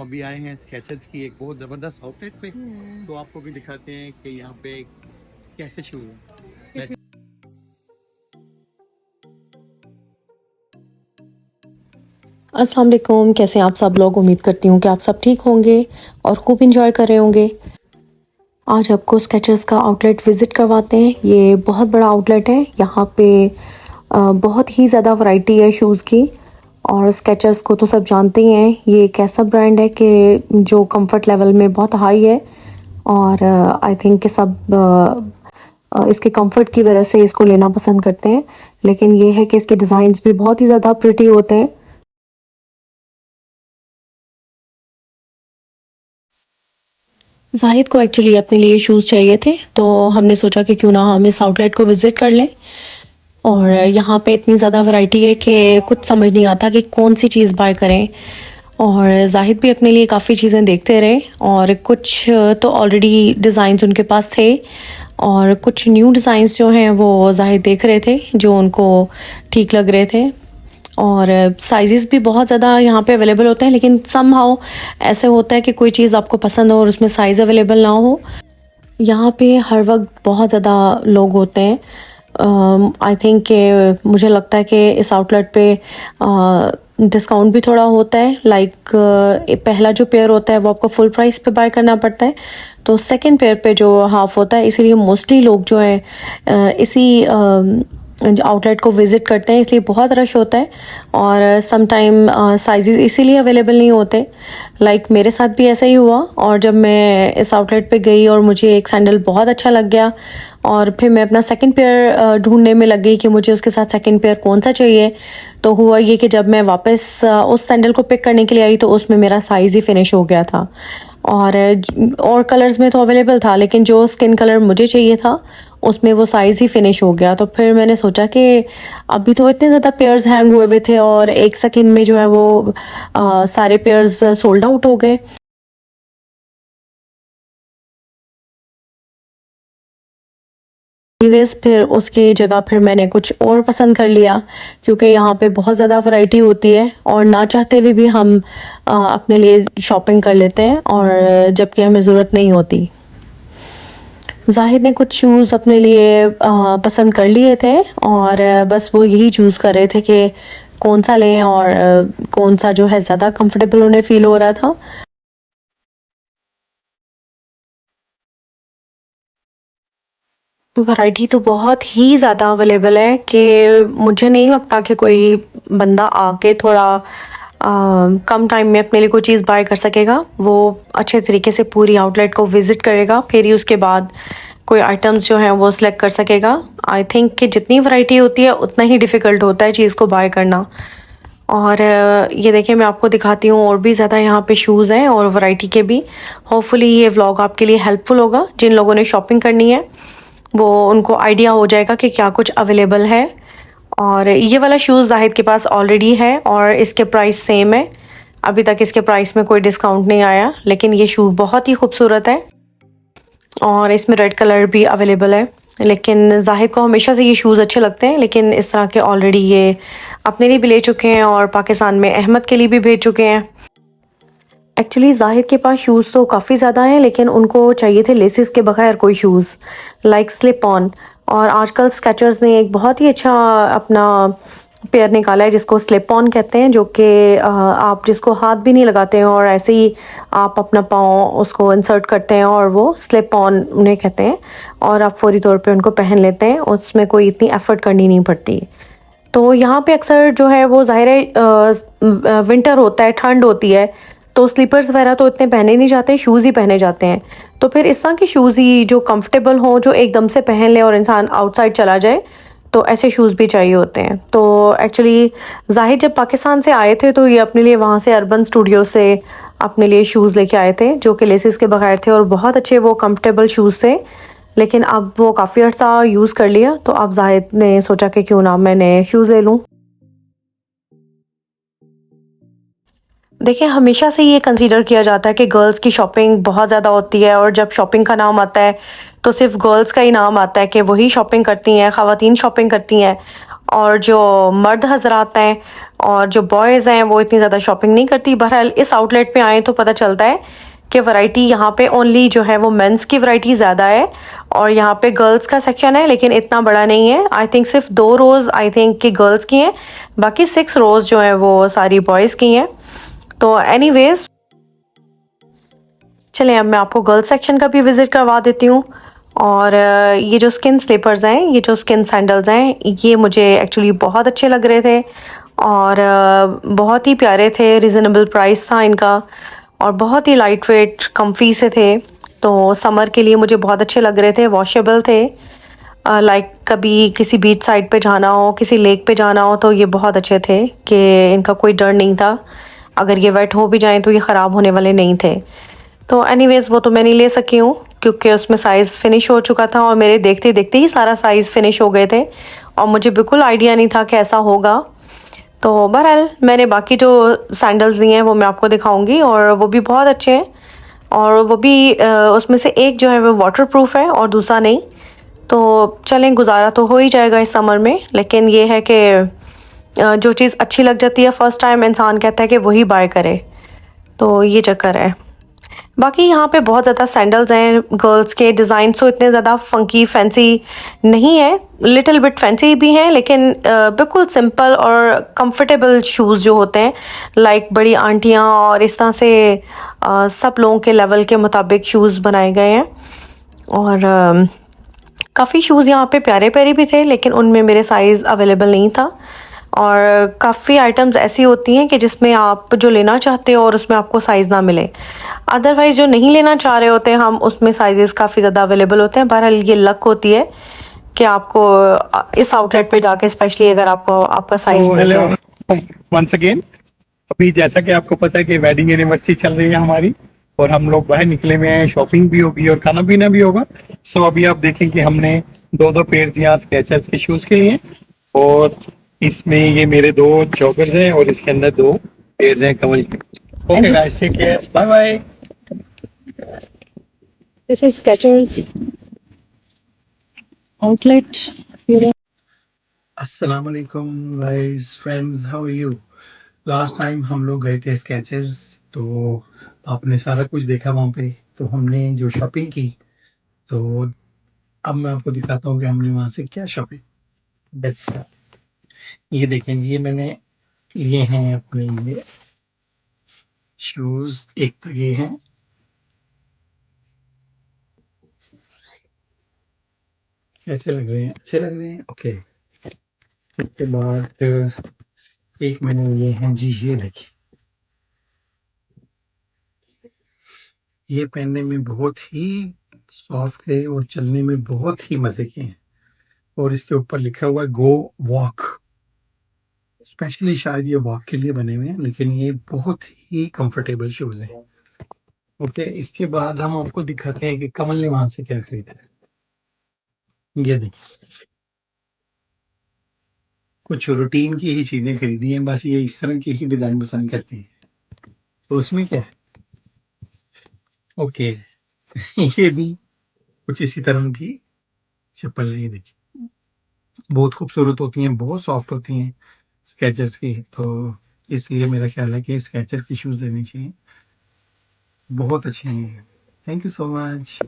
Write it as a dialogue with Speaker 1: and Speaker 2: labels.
Speaker 1: अभी आए हैं स्केचर्स की एक बहुत ज़बरदस्त आउटलेट पे, तो आपको भी दिखाते हैं कि यहाँ पे कैसे शूज़ है।
Speaker 2: अस्सलाम वालेकुम, कैसे हैं आप सब लोग। उम्मीद करती हूँ कि आप सब ठीक होंगे और खूब इंजॉय कर रहे होंगे। आज आपको स्केचर्स का आउटलेट विज़िट करवाते हैं। ये बहुत बड़ा आउटलेट है। यहाँ पे बहुत ही ज़्यादा वैरायटी है शूज़ की। और स्केचर्स को तो सब जानते ही हैं, ये एक ऐसा ब्रांड है कि जो कंफर्ट लेवल में बहुत हाई है। और आई थिंक कि सब इसके कंफर्ट की वजह से इसको लेना पसंद करते हैं। लेकिन ये है कि इसके डिज़ाइंस भी बहुत ही ज़्यादा प्रिटी होते हैं। जाहिद को एक्चुअली अपने लिए शूज़ चाहिए थे, तो हमने सोचा कि क्यों ना हम इस आउटलेट को विज़िट कर लें। और यहाँ पे इतनी ज़्यादा वैरायटी है कि कुछ समझ नहीं आता कि कौन सी चीज़ बाय करें। और जाहिद भी अपने लिए काफ़ी चीज़ें देखते रहे, और कुछ तो ऑलरेडी डिज़ाइंस उनके पास थे, और कुछ न्यू डिज़ाइंस जो हैं वो जाहिद देख रहे थे जो उनको ठीक लग रहे थे। और साइजेस भी बहुत ज़्यादा यहाँ पे अवेलेबल होते हैं, लेकिन समहाउ ऐसे होता है कि कोई चीज़ आपको पसंद हो और उसमें साइज़ अवेलेबल ना हो। यहाँ पे हर वक्त बहुत ज़्यादा लोग होते हैं। आई थिंक कि मुझे लगता है कि इस आउटलेट पे डिस्काउंट भी थोड़ा होता है। लाइक पहला जो पेयर होता है वो आपको फुल प्राइस पे बाय करना पड़ता है, तो सेकंड पेयर पे जो हाफ होता है। इसीलिए मोस्टली लोग जो है इसी आउटलेट को विज़िट करते हैं, इसलिए बहुत रश होता है। और सम टाइम साइजेस इसीलिए अवेलेबल नहीं होते। लाइक मेरे साथ भी ऐसा ही हुआ। और जब मैं इस आउटलेट पे गई और मुझे एक सैंडल बहुत अच्छा लग गया, और फिर मैं अपना सेकंड पेयर ढूंढने में लग गई कि मुझे उसके साथ सेकंड पेयर कौन सा चाहिए। तो हुआ ये कि जब मैं वापस उस सैंडल को पिक करने के लिए आई तो उसमें मेरा साइज़ ही फिनिश हो गया था। और कलर्स में तो अवेलेबल था, लेकिन जो स्किन कलर मुझे चाहिए था उसमें वो साइज़ ही फिनिश हो गया। तो फिर मैंने सोचा कि अभी तो इतने ज़्यादा पेयर्स हैंग हुए हुए थे और एक सेकंड में जो है वो सारे पेयर्स सोल्ड आउट हो गए। एनीवेज फिर उसकी जगह फिर मैंने कुछ और पसंद कर लिया, क्योंकि यहाँ पे बहुत ज़्यादा वैरायटी होती है और ना चाहते हुए भी हम अपने लिए शॉपिंग कर लेते हैं, और जबकि हमें ज़रूरत नहीं होती। जाहिद ने कुछ शूज़ अपने लिए पसंद कर लिए थे, और बस वो यही चूज़ कर रहे थे कि कौन सा लें, और कौन सा जो है ज़्यादा कंफर्टेबल उन्हें फील हो रहा था। वैरायटी तो बहुत ही ज़्यादा अवेलेबल है कि मुझे नहीं लगता कि कोई बंदा आके थोड़ा कम टाइम में अपने लिए कोई चीज़ बाय कर सकेगा। वो अच्छे तरीके से पूरी आउटलेट को विज़िट करेगा, फिर ही उसके बाद कोई आइटम्स जो हैं वो सिलेक्ट कर सकेगा। आई थिंक कि जितनी वैरायटी होती है उतना ही डिफ़िकल्ट होता है चीज़ को बाय करना। और ये देखिए मैं आपको दिखाती हूँ, और भी ज़्यादा यहाँ पे शूज़ हैं और वैरायटी के भी। होपफुली ये व्लॉग आपके लिए हेल्पफुल होगा। जिन लोगों ने शॉपिंग करनी है वो उनको आइडिया हो जाएगा कि क्या कुछ अवेलेबल है। और ये वाला शूज़ जाहिद के पास ऑलरेडी है और इसके प्राइस सेम है। अभी तक इसके प्राइस में कोई डिस्काउंट नहीं आया, लेकिन ये शूज़ बहुत ही खूबसूरत है और इसमें रेड कलर भी अवेलेबल है। लेकिन जाहिद को हमेशा से ये शूज़ अच्छे लगते हैं, लेकिन इस तरह के ऑलरेडी ये अपने लिए भी ले चुके हैं और पाकिस्तान में अहमद के लिए भी भेज चुके हैं। एक्चुअली जाहिद के पास शूज़ तो काफ़ी ज़्यादा हैं, लेकिन उनको चाहिए थे लेसिस के बगैर कोई शूज़, लाइक स्लिप ऑन। और आजकल स्केचर्स ने एक बहुत ही अच्छा अपना पेयर निकाला है जिसको स्लिप ऑन कहते हैं, जो कि आप जिसको हाथ भी नहीं लगाते हैं और ऐसे ही आप अपना पाँव उसको इंसर्ट करते हैं और वो स्लिप ऑन उन्हें कहते हैं, और आप फौरी तौर पे उनको पहन लेते हैं। उसमें कोई इतनी एफर्ट करनी नहीं पड़ती। तो यहाँ पे अक्सर जो है वो ज़ाहिर है विंटर होता है, ठंड होती है, तो स्लीपर्स वगैरह तो इतने पहने नहीं जाते, शूज़ ही पहने जाते हैं। तो फिर इस तरह के शूज़ ही जो कंफर्टेबल हो, जो एकदम से पहन ले और इंसान आउटसाइड चला जाए, तो ऐसे शूज़ भी चाहिए होते हैं। तो एक्चुअली जाहिद जब पाकिस्तान से आए थे तो ये अपने लिए वहाँ से अर्बन स्टूडियो से अपने लिए शूज़ लेके आए थे, जो कि लेसिस के बगैर थे और बहुत अच्छे वो कंफर्टेबल शूज़ थे। लेकिन अब वो काफ़ी अर्सा यूज़ कर लिया, तो अब जाहिद ने सोचा कि क्यों ना मैं नए शूज़ ले लूँ। देखिए हमेशा से ये कंसीडर किया जाता है कि गर्ल्स की शॉपिंग बहुत ज़्यादा होती है, और जब शॉपिंग का नाम आता है तो सिर्फ गर्ल्स का ही नाम आता है कि वही शॉपिंग करती हैं, ख़वातीन शॉपिंग करती हैं। और जो मर्द हजरात हैं और जो बॉयज़ हैं वो इतनी ज़्यादा शॉपिंग नहीं करती। बहरहाल इस आउटलेट पे आए तो पता चलता है कि वैरायटी यहाँ पे ओनली जो है वो मेंस की वैरायटी ज़्यादा है और यहाँ पे गर्ल्स का सेक्शन है, लेकिन इतना बड़ा नहीं है। आई थिंक सिर्फ 2 रोज़ आई थिंक कि गर्ल्स की हैं, बाकी 6 रोज़ जो हैं वो सारी बॉयज़ की हैं। तो एनीवेज चलें अब मैं आपको गर्ल्स सेक्शन का भी विज़िट करवा देती हूँ। और ये जो स्किन स्लीपर्स हैं, ये जो स्किन सैंडल्स हैं, ये मुझे एक्चुअली बहुत अच्छे लग रहे थे और बहुत ही प्यारे थे। रिजनेबल प्राइस था इनका और बहुत ही लाइट वेट कम्फी से थे। तो समर के लिए मुझे बहुत अच्छे लग रहे थे, वॉशेबल थे। लाइक कभी किसी बीच साइड पे जाना हो, किसी लेक पे जाना हो, तो ये बहुत अच्छे थे कि इनका कोई डर नहीं था। अगर ये वेट हो भी जाएं तो ये ख़राब होने वाले नहीं थे। तो एनीवेज़ वो तो मैं नहीं ले सकी हूँ क्योंकि उसमें साइज़ फिनिश हो चुका था और मेरे देखते देखते ही सारा साइज़ फिनिश हो गए थे और मुझे बिल्कुल आइडिया नहीं था कि ऐसा होगा। तो बहरहाल मैंने बाकी जो सैंडल्स दिए हैं वो मैं आपको दिखाऊंगी और वो भी बहुत अच्छे हैं और वो भी उसमें से एक जो है वो वाटर प्रूफ है और दूसरा नहीं। तो चलें, गुजारा तो हो ही जाएगा इस समर में, लेकिन ये है कि जो चीज़ अच्छी लग जाती है फर्स्ट टाइम इंसान कहता है कि वही बाय करे, तो ये चक्कर है। बाकी यहाँ पे बहुत ज़्यादा सैंडल्स हैं गर्ल्स के, डिज़ाइन तो इतने ज़्यादा फंकी फैंसी नहीं है, लिटिल बिट फैंसी भी हैं, लेकिन बिल्कुल सिंपल और कंफर्टेबल शूज़ जो होते हैं, लाइक बड़ी आंटियाँ और इस तरह से सब लोगों के लेवल के मुताबिक शूज़ बनाए गए हैं। और काफ़ी शूज़ यहाँ पे प्यारे प्यारे भी थे, लेकिन उनमें मेरे साइज़ अवेलेबल नहीं था। और काफ़ी आइटम्स ऐसी होती हैं कि जिसमें आप जो लेना चाहते हो और उसमें आपको साइज़ ना मिले, अदरवाइज़ जो नहीं लेना चाह रहे होते हम उसमें साइजेस काफ़ी ज़्यादा अवेलेबल होते हैं। बहरहाल ये लक होती है कि आपको इस आउटलेट पे जाके स्पेशली अगर आपको आपका साइज
Speaker 1: तो हेलो वंस अगेन। अभी जैसा कि आपको पता है कि वेडिंग एनिवर्सरी चल रही है हमारी और हम लोग बाहर निकले हुए हैं, शॉपिंग भी होगी और खाना पीना भी होगा। सो अभी आप देखें कि हमने दो दो पेयर यहाँ स्केचर्स के शूज के लिए और इसमें ये मेरे 2 जॉगर्स हैं और इसके अंदर 2 पेयर हैं कमल के। Okay guys, take care, bye bye.
Speaker 2: This is Skechers outlet.
Speaker 1: अस्सलाम वालेकुम guys, friends, how are you? Last time हम लोग गए थे स्केचर्स, तो आपने सारा कुछ देखा वहाँ पे, तो हमने जो शॉपिंग की, तो अब मैं आपको दिखाता हूँ कि हमने वहाँ से क्या शॉपिंग। बस ये देखें, ये मैंने लिए हैं अपने लिए शूज। एक तो ये हैं, कैसे लग रहे हैं? अच्छे लग रहे हैं, ओके। उसके बाद एक मैंने लिए हैं जी, ये देखिए, ये पहनने में बहुत ही सॉफ्ट थे और चलने में बहुत ही मजे के हैं और इसके ऊपर लिखा हुआ है गो वॉक। स्पेशली शायद ये वॉक के लिए बने हुए हैं, लेकिन ये बहुत ही कंफर्टेबल शूज हैं। ओके, इसके बाद हम आपको दिखाते हैं कि कमल ने वहां से क्या खरीदा है। ये देखिए, कुछ रूटीन की ही चीजें खरीदी हैं, बस ये इस तरह की ही डिजाइन पसंद करती है। तो उसमें क्या है, ओके। ये भी कुछ इसी तरह की चप्पल है, ये देखिए, बहुत खूबसूरत होती हैं, बहुत सॉफ्ट होती हैं स्केचर्स की। तो इसलिए मेरा ख्याल है कि स्केचर के शूज लेने चाहिए, बहुत अच्छे हैं। Thank you so much.